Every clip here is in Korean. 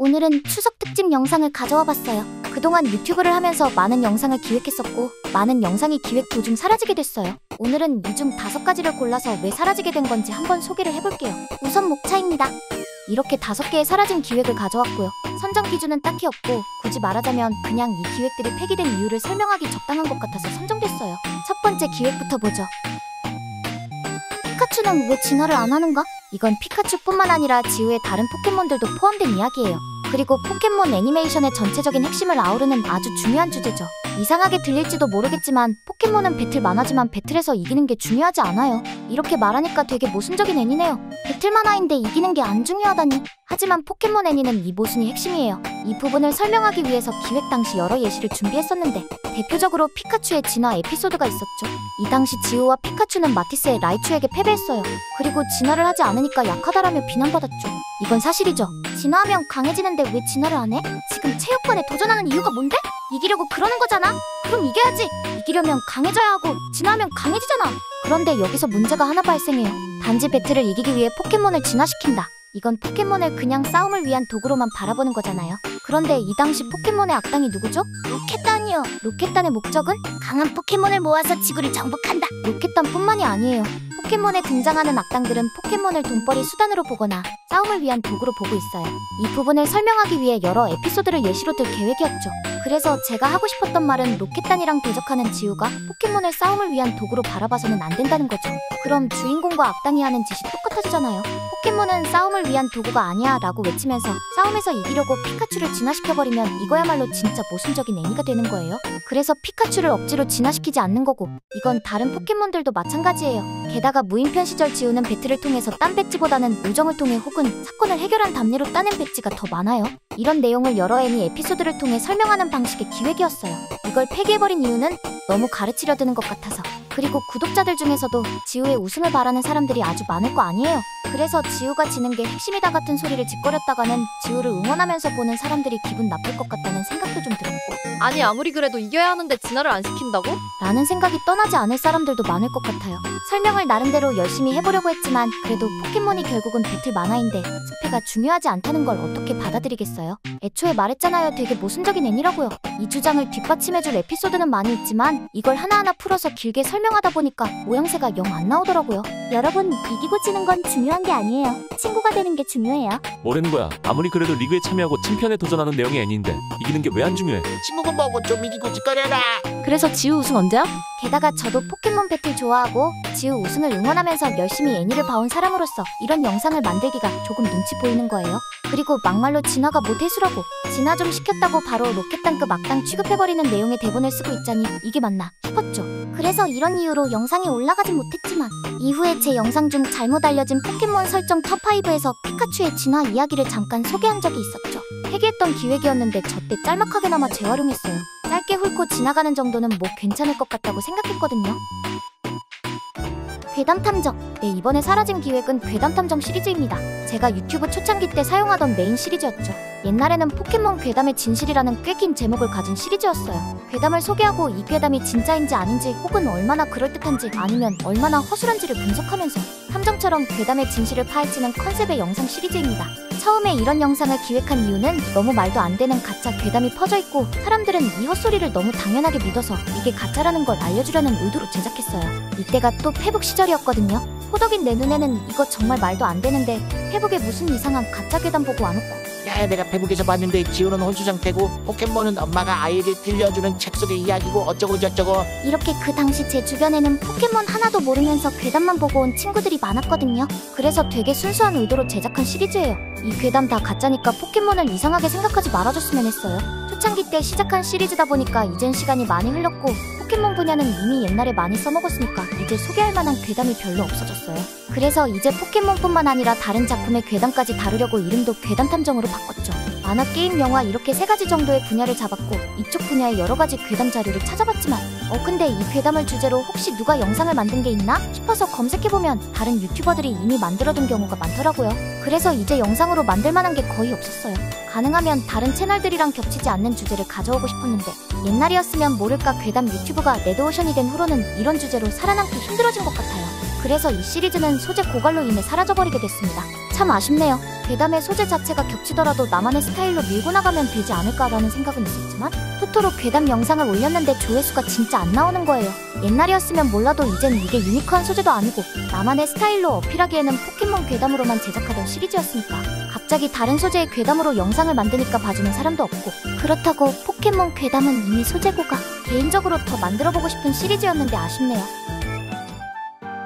오늘은 추석 특집 영상을 가져와 봤어요. 그동안 유튜브를 하면서 많은 영상을 기획했었고 많은 영상이 기획 도중 사라지게 됐어요. 오늘은 이 중 5가지를 골라서 왜 사라지게 된 건지 한번 소개를 해볼게요. 우선 목차입니다. 이렇게 5개의 사라진 기획을 가져왔고요. 선정 기준은 딱히 없고 굳이 말하자면 그냥 이 기획들이 폐기된 이유를 설명하기 적당한 것 같아서 선정됐어요. 첫 번째 기획부터 보죠. 피카츄는 왜 진화를 안 하는가? 이건 피카츄뿐만 아니라 지우의 다른 포켓몬들도 포함된 이야기예요. 그리고 포켓몬 애니메이션의 전체적인 핵심을 아우르는 아주 중요한 주제죠. 이상하게 들릴지도 모르겠지만 포켓몬은 배틀 만화지만 배틀에서 이기는 게 중요하지 않아요. 이렇게 말하니까 되게 모순적인 애니네요. 배틀 만화인데 이기는 게 안 중요하다니. 하지만 포켓몬 애니는 이 모순이 핵심이에요. 이 부분을 설명하기 위해서 기획 당시 여러 예시를 준비했었는데 대표적으로 피카츄의 진화 에피소드가 있었죠. 이 당시 지우와 피카츄는 마티스의 라이츄에게 패배했어요. 그리고 진화를 하지 않으니까 약하다라며 비난받았죠. 이건 사실이죠. 진화하면 강해지는데 왜 진화를 안 해? 지금 체육관에 도전하는 이유가 뭔데? 이기려고 그러는 거잖아. 그럼 이겨야지. 이기려면 강해져야 하고 진화하면 강해지잖아. 그런데 여기서 문제가 하나 발생해요. 단지 배틀을 이기기 위해 포켓몬을 진화시킨다. 이건 포켓몬을 그냥 싸움을 위한 도구로만 바라보는 거잖아요. 그런데 이 당시 포켓몬의 악당이 누구죠? 로켓단이요. 로켓단의 목적은? 강한 포켓몬을 모아서 지구를 정복한다. 로켓단뿐만이 아니에요. 포켓몬에 등장하는 악당들은 포켓몬을 돈벌이 수단으로 보거나 싸움을 위한 도구로 보고 있어요. 이 부분을 설명하기 위해 여러 에피소드를 예시로 들 계획이었죠. 그래서 제가 하고 싶었던 말은 로켓단이랑 대적하는 지우가 포켓몬을 싸움을 위한 도구로 바라봐서는 안 된다는 거죠. 그럼 주인공과 악당이 하는 짓이 똑같아지잖아요. 포켓몬은 싸움을 위한 도구가 아니야 라고 외치면서 싸움에서 이기려고 피카츄를 진화시켜버리면 이거야말로 진짜 모순적인 애니가 되는 거예요. 그래서 피카츄를 억지로 진화시키지 않는 거고 이건 다른 포켓몬들도 마찬가지예요. 게다가 무인편 시절 지우는 배틀을 통해서 딴 배지보다는 우정을 통해 혹은 사건을 해결한 답례로 따낸 배지가 더 많아요. 이런 내용을 여러 애니 에피소드를 통해 설명하는 방식의 기획이었어요. 이걸 폐기해버린 이유는 너무 가르치려 드는 것 같아서. 그리고 구독자들 중에서도 지우의 우승을 바라는 사람들이 아주 많을 거 아니에요. 그래서 지우가 지는 게 핵심이다 같은 소리를 짓거렸다가는 지우를 응원하면서 보는 사람들이 기분 나쁠 것 같다는 생각도 좀 들었고, 아니 아무리 그래도 이겨야 하는데 진화를 안 시킨다고? 라는 생각이 떠나지 않을 사람들도 많을 것 같아요. 설명을 나름대로 열심히 해보려고 했지만 그래도 포켓몬이 결국은 배틀 만화인데 승패가 중요하지 않다는 걸 어떻게 받아들이겠어요? 애초에 말했잖아요. 되게 모순적인 애니라고요. 이 주장을 뒷받침해줄 에피소드는 많이 있지만 이걸 하나하나 풀어서 길게 설명하다 보니까 모양새가 영 안 나오더라고요. 여러분, 이기고 지는 건 중요한 게 아니에요. 친구가 되는 게 중요해요. 뭐라는 거야? 아무리 그래도 리그에 참여하고 챔피언에 도전하는 내용의 애니인데 이기는 게 왜 안 중요해? 친구가 뭐고 좀 이기고 짓거려라. 그래서 지우 우승 언제야? 게다가 저도 포켓몬 배틀 좋아하고 지우 우승을 응원하면서 열심히 애니를 봐온 사람으로서 이런 영상을 만들기가 조금 눈치 보이는 거예요. 그리고 막말로 진화가 모태수라고 진화 좀 시켰다고 바로 로켓단급 악당 취급해버리는 내용의 대본을 쓰고 있자니 이게 맞나 싶었죠. 그래서 이런 이유로 영상이 올라가진 못했지만 이후에 제 영상 중 잘못 알려진 포켓몬 설정 top5에서 피카츄의 진화 이야기를 잠깐 소개한 적이 있었죠. 폐기했던 기획이었는데 저때 짤막하게나마 재활용했어요. 짧게 훑고 지나가는 정도는 뭐 괜찮을 것 같다고 생각했거든요. 괴담탐정. 네, 이번에 사라진 기획은 괴담탐정 시리즈입니다. 제가 유튜브 초창기 때 사용하던 메인 시리즈였죠. 옛날에는 포켓몬 괴담의 진실이라는 꽤 긴 제목을 가진 시리즈였어요. 괴담을 소개하고 이 괴담이 진짜인지 아닌지 혹은 얼마나 그럴듯한지 아니면 얼마나 허술한지를 분석하면서 탐정처럼 괴담의 진실을 파헤치는 컨셉의 영상 시리즈입니다. 처음에 이런 영상을 기획한 이유는 너무 말도 안 되는 가짜 괴담이 퍼져있고 사람들은 이 헛소리를 너무 당연하게 믿어서 이게 가짜라는 걸 알려주려는 의도로 제작했어요. 이때가 또 페북 시절이었거든요. 호덕인 내 눈에는 이거 정말 말도 안 되는데 페북에 무슨 이상한 가짜 괴담 보고 와놓고, 야, 내가 페북에서 봤는데 지우는 혼수 상태고 포켓몬은 엄마가 아이를 들려주는 책 속의 이야기고 어쩌고 저쩌고. 이렇게 그 당시 제 주변에는 포켓몬 하나도 모르면서 괴담만 보고 온 친구들이 많았거든요. 그래서 되게 순수한 의도로 제작한 시리즈예요. 이 괴담 다 가짜니까 포켓몬을 이상하게 생각하지 말아줬으면 했어요. 초창기 때 시작한 시리즈다 보니까 이젠 시간이 많이 흘렀고 포켓몬 분야는 이미 옛날에 많이 써먹었으니까 이제 소개할 만한 괴담이 별로 없어졌어요. 그래서 이제 포켓몬뿐만 아니라 다른 작품의 괴담까지 다루려고 이름도 괴담탐정으로 바꿨죠. 만화, 게임, 영화 이렇게 3가지 정도의 분야를 잡았고 이쪽 분야의 여러가지 괴담 자료를 찾아봤지만 근데 이 괴담을 주제로 혹시 누가 영상을 만든 게 있나 싶어서 검색해보면 다른 유튜버들이 이미 만들어둔 경우가 많더라고요. 그래서 이제 영상으로 만들 만한 게 거의 없었어요. 가능하면 다른 채널들이랑 겹치지 않는 주제를 가져오고 싶었는데 옛날이었으면 모를까 괴담 유튜브가 레드오션이 된 후로는 이런 주제로 살아남기 힘들어진 것 같아요. 그래서 이 시리즈는 소재 고갈로 인해 사라져버리게 됐습니다. 참 아쉽네요. 괴담의 소재 자체가 겹치더라도 나만의 스타일로 밀고 나가면 되지 않을까라는 생각은 있었지만 토토로 괴담 영상을 올렸는데 조회수가 진짜 안 나오는 거예요. 옛날이었으면 몰라도 이젠 이게 유니크한 소재도 아니고 나만의 스타일로 어필하기에는 포켓몬 괴담으로만 제작하던 시리즈였으니까 갑자기 다른 소재의 괴담으로 영상을 만드니까 봐주는 사람도 없고 그렇다고 포켓몬 괴담은 이미 소재고가 개인적으로 더 만들어보고 싶은 시리즈였는데 아쉽네요.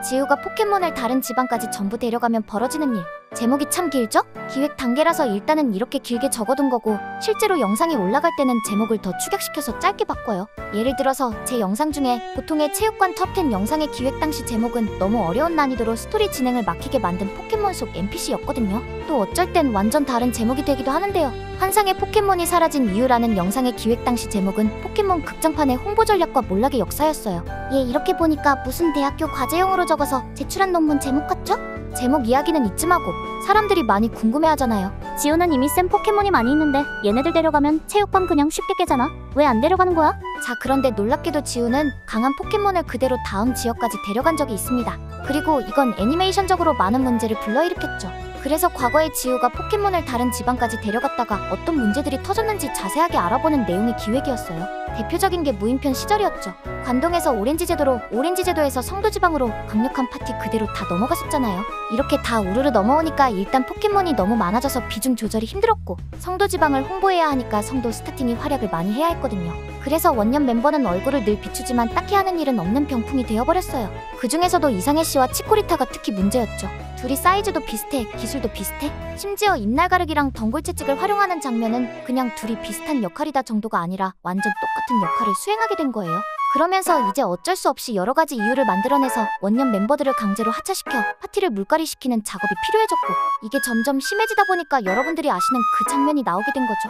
지우가 포켓몬을 다른 지방까지 전부 데려가면 벌어지는 일. 제목이 참 길죠? 기획 단계라서 일단은 이렇게 길게 적어둔 거고 실제로 영상이 올라갈 때는 제목을 더 축약시켜서 짧게 바꿔요. 예를 들어서 제 영상 중에 보통의 체육관 톱10 영상의 기획 당시 제목은 너무 어려운 난이도로 스토리 진행을 막히게 만든 포켓몬 속 NPC였거든요. 또 어쩔 땐 완전 다른 제목이 되기도 하는데요. 환상의 포켓몬이 사라진 이유라는 영상의 기획 당시 제목은 포켓몬 극장판의 홍보 전략과 몰락의 역사였어요. 이렇게 보니까 무슨 대학교 과제용으로 적어서 제출한 논문 제목 같죠? 제목 이야기는 이쯤 하고 사람들이 많이 궁금해하잖아요. 지우는 이미 센 포켓몬이 많이 있는데 얘네들 데려가면 체육관 그냥 쉽게 깨잖아. 왜 안 데려가는 거야? 자, 그런데 놀랍게도 지우는 강한 포켓몬을 그대로 다음 지역까지 데려간 적이 있습니다. 그리고 이건 애니메이션적으로 많은 문제를 불러일으켰죠. 그래서 과거에 지우가 포켓몬을 다른 지방까지 데려갔다가 어떤 문제들이 터졌는지 자세하게 알아보는 내용의 기획이었어요. 대표적인 게 무인편 시절이었죠. 관동에서 오렌지 제도로, 오렌지 제도에서 성도 지방으로 강력한 파티 그대로 다 넘어갔었잖아요. 이렇게 다 우르르 넘어오니까 일단 포켓몬이 너무 많아져서 비중 조절이 힘들었고 성도 지방을 홍보해야 하니까 성도 스타팅이 활약을 많이 해야 했거든요. 그래서 원년 멤버는 얼굴을 늘 비추지만 딱히 하는 일은 없는 병풍이 되어버렸어요. 그 중에서도 이상해 씨와 치코리타가 특히 문제였죠. 둘이 사이즈도 비슷해, 기술도 비슷해, 심지어 입날 가르기랑 덩굴 채찍을 활용하는 장면은 그냥 둘이 비슷한 역할이다 정도가 아니라 완전 똑같은 역할을 수행하게 된 거예요. 그러면서 이제 어쩔 수 없이 여러 가지 이유를 만들어내서 원년 멤버들을 강제로 하차시켜 파티를 물갈이시키는 작업이 필요해졌고 이게 점점 심해지다 보니까 여러분들이 아시는 그 장면이 나오게 된 거죠.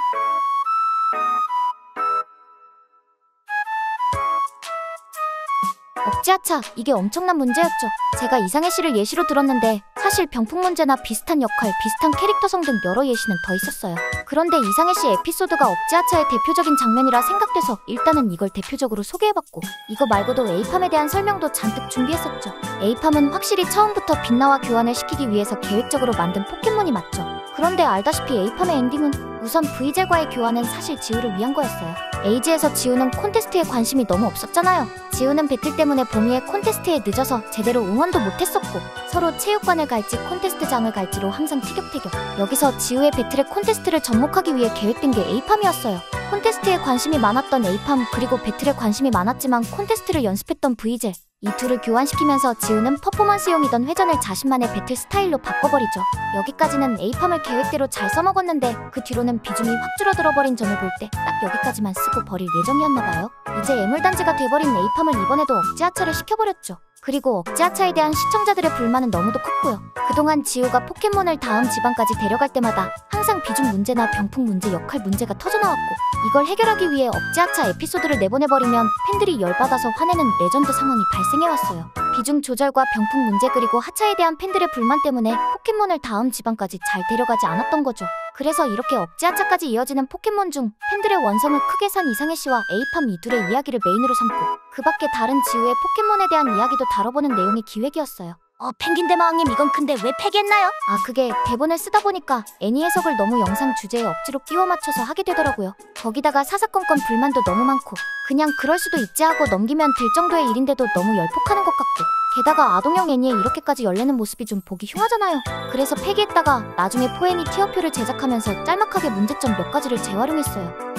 억지하차, 이게 엄청난 문제였죠. 제가 이상해 씨를 예시로 들었는데 사실 병풍 문제나 비슷한 역할, 비슷한 캐릭터성 등 여러 예시는 더 있었어요. 그런데 이상해 씨 에피소드가 억지하차의 대표적인 장면이라 생각돼서 일단은 이걸 대표적으로 소개해봤고 이거 말고도 에이팜에 대한 설명도 잔뜩 준비했었죠. 에이팜은 확실히 처음부터 빛나와 교환을 시키기 위해서 계획적으로 만든 포켓몬이 맞죠. 그런데 알다시피 에이팜의 엔딩은 우선 브이젤과의 교환은 사실 지우를 위한 거였어요. 에이지에서 지우는 콘테스트에 관심이 너무 없었잖아요. 지우는 배틀 때문에 봄이의 콘테스트에 늦어서 제대로 응원도 못했었고 서로 체육관을 갈지 콘테스트장을 갈지로 항상 티격태격. 여기서 지우의 배틀의 콘테스트를 접목하기 위해 계획된 게 에이팜이었어요. 콘테스트에 관심이 많았던 에이팜 그리고 배틀에 관심이 많았지만 콘테스트를 연습했던 브이젤 이 둘을 교환시키면서 지우는 퍼포먼스용이던 회전을 자신만의 배틀 스타일로 바꿔버리죠. 여기까지는 에이팜을 계획대로 잘 써먹었는데 그 뒤로는 비중이 확 줄어들어버린 점을 볼 때 딱 여기까지만 쓰고 버릴 예정이었나봐요. 이제 애물단지가 돼버린 에이팜을 이번에도 억지하차를 시켜버렸죠. 그리고 억지하차에 대한 시청자들의 불만은 너무도 컸고요. 그동안 지우가 포켓몬을 다음 지방까지 데려갈 때마다 항상 비중 문제나 병풍 문제, 역할 문제가 터져나왔고 이걸 해결하기 위해 억지하차 에피소드를 내보내버리면 팬들이 열받아서 화내는 레전드 상황이 발생해왔어요. 비중 조절과 병풍 문제 그리고 하차에 대한 팬들의 불만 때문에 포켓몬을 다음 지방까지 잘 데려가지 않았던 거죠. 그래서 이렇게 억지하차까지 이어지는 포켓몬 중 팬들의 원성을 크게 산 이상해 씨와 에이팜 이 둘의 이야기를 메인으로 삼고 그 밖에 다른 지우의 포켓몬에 대한 이야기도 다뤄보는 내용의 기획이었어요. 펭귄 대마왕님 이건 근데 왜 폐기했나요? 그게 대본을 쓰다 보니까 애니 해석을 너무 영상 주제에 억지로 끼워 맞춰서 하게 되더라고요. 거기다가 사사건건 불만도 너무 많고 그냥 그럴 수도 있지 하고 넘기면 될 정도의 일인데도 너무 열폭하는 것 같고 게다가 아동용 애니에 이렇게까지 열내는 모습이 좀 보기 흉하잖아요. 그래서 폐기했다가 나중에 포애니 티어표를 제작하면서 짤막하게 문제점 몇 가지를 재활용했어요.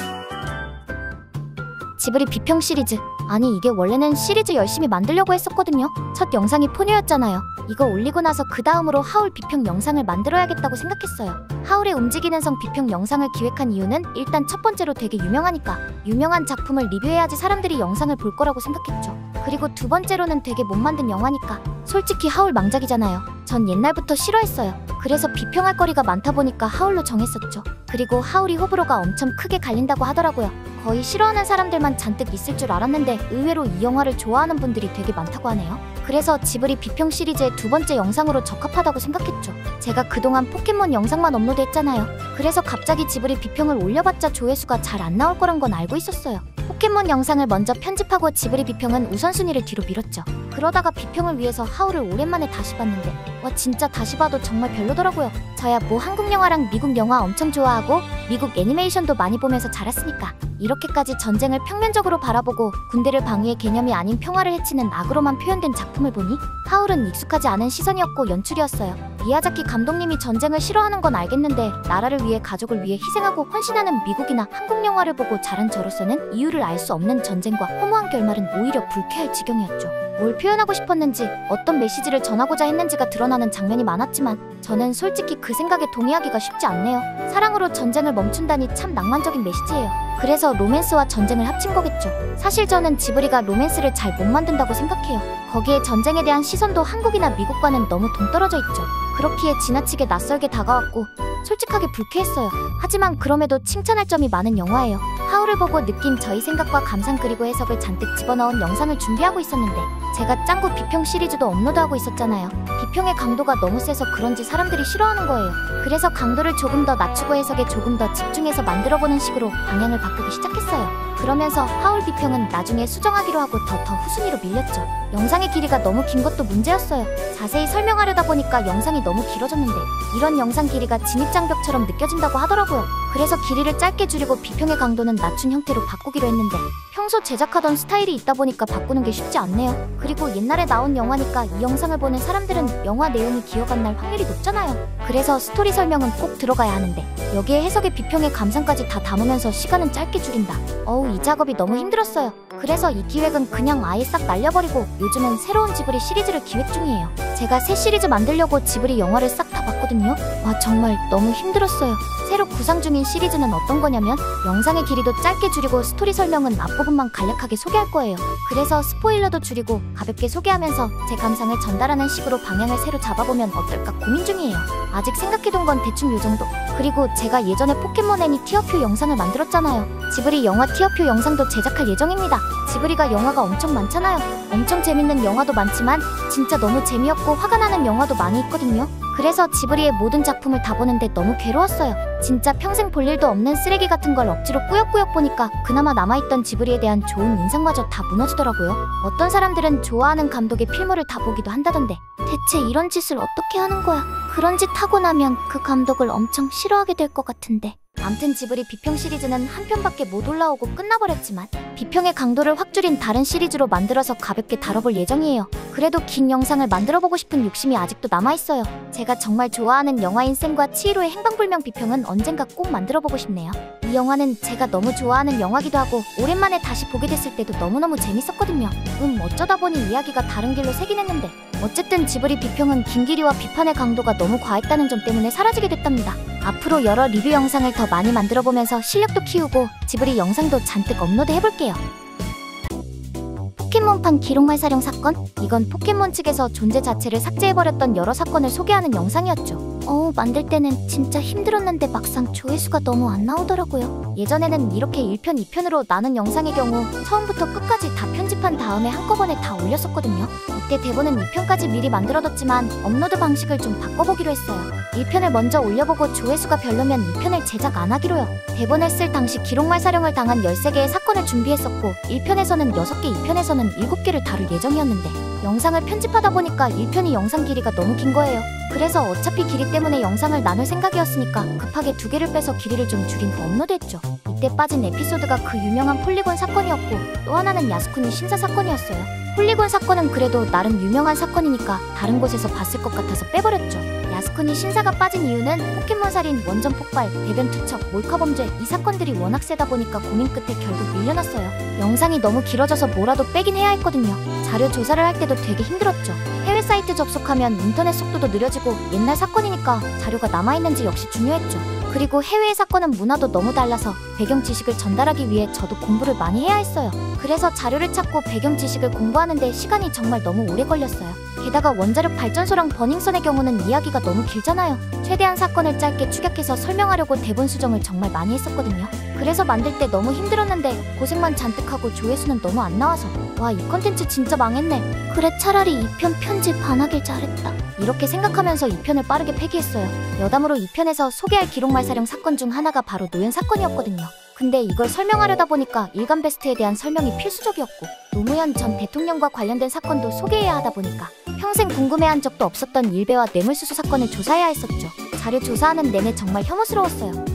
지브리 비평 시리즈. 아니 이게 원래는 시리즈 열심히 만들려고 했었거든요. 첫 영상이 포뇨였잖아요. 이거 올리고 나서 그 다음으로 하울 비평 영상을 만들어야겠다고 생각했어요. 하울의 움직이는 성 비평 영상을 기획한 이유는 일단 첫 번째로 되게 유명하니까 유명한 작품을 리뷰해야지 사람들이 영상을 볼 거라고 생각했죠. 그리고 두 번째로는 되게 못 만든 영화니까 솔직히 하울 망작이잖아요. 전 옛날부터 싫어했어요. 그래서 비평할 거리가 많다 보니까 하울로 정했었죠. 그리고 하울이 호불호가 엄청 크게 갈린다고 하더라고요. 거의 싫어하는 사람들만 잔뜩 있을 줄 알았는데 의외로 이 영화를 좋아하는 분들이 되게 많다고 하네요. 그래서 지브리 비평 시리즈의 두 번째 영상으로 적합하다고 생각했죠. 제가 그동안 포켓몬 영상만 업로드했잖아요. 그래서 갑자기 지브리 비평을 올려봤자 조회수가 잘 안 나올 거란 건 알고 있었어요. 포켓몬 영상을 먼저 편집하고 지브리 비평은 우선순위를 뒤로 미뤘죠. 그러다가 비평을 위해서 하울을 오랜만에 다시 봤는데 와 진짜 다시 봐도 정말 별로더라고요. 저야 뭐 한국 영화랑 미국 영화 엄청 좋아하고 미국 애니메이션도 많이 보면서 자랐으니까 이렇게까지 전쟁을 평면적으로 바라보고 군대를 방위의 개념이 아닌 평화를 해치는 악으로만 표현된 작품을 보니 하울은 익숙하지 않은 시선이었고 연출이었어요. 미야자키 감독님이 전쟁을 싫어하는 건 알겠는데 나라를 위해 가족을 위해 희생하고 헌신하는 미국이나 한국 영화를 보고 자란 저로서는 이유를 알 수 없는 전쟁과 허무한 결말은 오히려 불쾌할 지경이었죠. 뭘 표현하고 싶었는지 어떤 메시지를 전하고자 했는지가 드러나는 장면이 많았지만 저는 솔직히 그 생각에 동의하기가 쉽지 않네요. 사랑으로 전쟁을 멈춘다니 참 낭만적인 메시지예요. 그래서 로맨스와 전쟁을 합친 거겠죠. 사실 저는 지브리가 로맨스를 잘 못 만든다고 생각해요. 거기에 전쟁에 대한 시선도 한국이나 미국과는 너무 동떨어져 있죠. 그렇기에 지나치게 낯설게 다가왔고 솔직하게 불쾌했어요. 하지만 그럼에도 칭찬할 점이 많은 영화예요. 하울을 보고 느낀 저희 생각과 감상 그리고 해석을 잔뜩 집어넣은 영상을 준비하고 있었는데 제가 짱구 비평 시리즈도 업로드하고 있었잖아요. 비평의 강도가 너무 세서 그런지 사람들이 싫어하는 거예요. 그래서 강도를 조금 더 낮추고 해석에 조금 더 집중해서 만들어보는 식으로 방향을 바꾸기 시작했어요. 그러면서 하울 비평은 나중에 수정하기로 하고 더 후순위로 밀렸죠. 영상의 길이가 너무 긴 것도 문제였어요. 자세히 설명하려다 보니까 영상이 너무 길어졌는데 이런 영상 길이가 진입장벽처럼 느껴진다고 하더라고요. 그래서 길이를 짧게 줄이고 비평의 강도는 낮춘 형태로 바꾸기로 했는데 평소 제작하던 스타일이 있다 보니까 바꾸는 게 쉽지 않네요. 그리고 옛날에 나온 영화니까 이 영상을 보는 사람들은 영화 내용이 기억 안 날 확률이 높잖아요. 그래서 스토리 설명은 꼭 들어가야 하는데 여기에 해석의 비평의 감상까지 다 담으면서 시간은 짧게 줄인다. 이 작업이 너무 힘들었어요. 그래서 이 기획은 그냥 아예 싹 날려버리고 요즘은 새로운 지브리 시리즈를 기획 중이에요. 제가 새 시리즈 만들려고 지브리 영화를 싹 다 봤거든요. 와 정말 너무 힘들었어요. 새로 구상 중인 시리즈는 어떤 거냐면 영상의 길이도 짧게 줄이고 스토리 설명은 앞부분만 간략하게 소개할 거예요. 그래서 스포일러도 줄이고 가볍게 소개하면서 제 감상을 전달하는 식으로 방향을 새로 잡아보면 어떨까 고민 중이에요. 아직 생각해둔 건 대충 요 정도. 그리고 제가 예전에 포켓몬 애니 티어표 영상을 만들었잖아요. 지브리 영화 티어표 영상도 제작할 예정입니다. 지브리가 영화가 엄청 많잖아요. 엄청 재밌는 영화도 많지만 진짜 너무 재미없고 화가 나는 영화도 많이 있거든요. 그래서 지브리의 모든 작품을 다 보는데 너무 괴로웠어요. 진짜 평생 볼 일도 없는 쓰레기 같은 걸 억지로 꾸역꾸역 보니까 그나마 남아있던 지브리에 대한 좋은 인상마저 다 무너지더라고요. 어떤 사람들은 좋아하는 감독의 필모를 다 보기도 한다던데 대체 이런 짓을 어떻게 하는 거야? 그런 짓 하고 나면 그 감독을 엄청 싫어하게 될 것 같은데. 암튼 지브리 비평 시리즈는 한 편밖에 못 올라오고 끝나버렸지만 비평의 강도를 확 줄인 다른 시리즈로 만들어서 가볍게 다뤄볼 예정이에요. 그래도 긴 영상을 만들어보고 싶은 욕심이 아직도 남아있어요. 제가 정말 좋아하는 영화인 쌤과 치히로의 행방불명 비평은 언젠가 꼭 만들어보고 싶네요. 이 영화는 제가 너무 좋아하는 영화기도 하고 오랜만에 다시 보게 됐을 때도 너무너무 재밌었거든요. 어쩌다 보니 이야기가 다른 길로 새긴 했는데 어쨌든 지브리 비평은 긴 길이와 비판의 강도가 너무 과했다는 점 때문에 사라지게 됐답니다. 앞으로 여러 리뷰 영상을 더 많이 만들어보면서 실력도 키우고 지브리 영상도 잔뜩 업로드 해볼게요. 포켓몬판 기록말 사령 사건? 이건 포켓몬 측에서 존재 자체를 삭제해버렸던 여러 사건을 소개하는 영상이었죠. 만들 때는 진짜 힘들었는데 막상 조회수가 너무 안 나오더라고요. 예전에는 이렇게 1편, 2편으로 나눈 영상의 경우 처음부터 끝까지 다 편집한 다음에 한꺼번에 다 올렸었거든요. 이때 대본은 2편까지 미리 만들어뒀지만 업로드 방식을 좀 바꿔보기로 했어요. 1편을 먼저 올려보고 조회수가 별로면 2편을 제작 안 하기로요. 대본을 쓸 당시 기록말 사령을 당한 13개의 사건을 준비했었고 1편에서는 6개, 2편에서는 7개를 다룰 예정이었는데 영상을 편집하다 보니까 1편이 영상 길이가 너무 긴 거예요. 그래서 어차피 길이 때문에 영상을 나눌 생각이었으니까 급하게 2개를 빼서 길이를 좀 줄인 후 업로드했죠. 이때 빠진 에피소드가 그 유명한 폴리곤 사건이었고 또 하나는 야스쿠니 신사 사건이었어요. 폴리곤 사건은 그래도 나름 유명한 사건이니까 다른 곳에서 봤을 것 같아서 빼버렸죠. 야스쿠니 신사가 빠진 이유는 포켓몬 살인, 원전 폭발, 대변 투척, 몰카 범죄 이 사건들이 워낙 세다 보니까 고민 끝에 결국 밀려났어요. 영상이 너무 길어져서 뭐라도 빼긴 해야 했거든요. 자료 조사를 할 때도 되게 힘들었죠. 해외 사이트 접속하면 인터넷 속도도 느려지고 옛날 사건이니까 자료가 남아있는지 역시 중요했죠. 그리고 해외의 사건은 문화도 너무 달라서 배경 지식을 전달하기 위해 저도 공부를 많이 해야 했어요. 그래서 자료를 찾고 배경 지식을 공부하는데 시간이 정말 너무 오래 걸렸어요. 게다가 원자력 발전소랑 버닝썬의 경우는 이야기가 너무 길잖아요. 최대한 사건을 짧게 축약해서 설명하려고 대본 수정을 정말 많이 했었거든요. 그래서 만들 때 너무 힘들었는데 고생만 잔뜩 하고 조회수는 너무 안 나와서 와, 이 컨텐츠 진짜 망했네. 그래, 차라리 2편 편집 안 하길 잘했다. 이렇게 생각하면서 2편을 빠르게 폐기했어요. 여담으로 2편에서 소개할 기록말 사령 사건 중 하나가 바로 노연 사건이었거든요. 근데 이걸 설명하려다 보니까 일간베스트에 대한 설명이 필수적이었고 노무현 전 대통령과 관련된 사건도 소개해야 하다 보니까 평생 궁금해한 적도 없었던 일베와 뇌물수수 사건을 조사해야 했었죠. 자료 조사하는 내내 정말 혐오스러웠어요.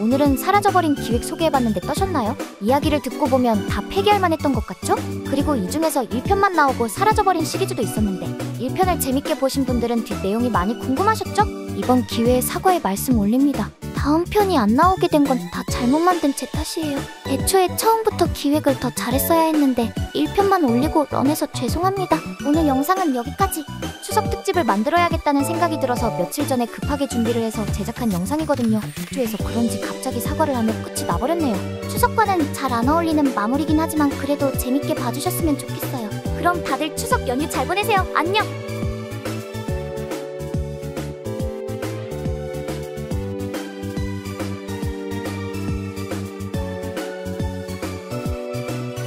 오늘은 사라져버린 기획 소개해봤는데 떠셨나요? 이야기를 듣고 보면 다 폐기할 만했던 것 같죠? 그리고 이 중에서 1편만 나오고 사라져버린 시리즈도 있었는데 1편을 재밌게 보신 분들은 뒷 내용이 많이 궁금하셨죠? 이번 기회에 사과의 말씀 올립니다. 다음 편이 안 나오게 된 건 다 잘못 만든 제 탓이에요. 애초에 처음부터 기획을 더 잘했어야 했는데 1편만 올리고 런해서 죄송합니다. 오늘 영상은 여기까지. 추석 특집을 만들어야겠다는 생각이 들어서 며칠 전에 급하게 준비를 해서 제작한 영상이거든요. 주에서 그런지 갑자기 사과를 하며 끝이 나버렸네요. 추석과는 잘 안 어울리는 마무리긴 하지만 그래도 재밌게 봐주셨으면 좋겠어요. 그럼 다들 추석 연휴 잘 보내세요. 안녕!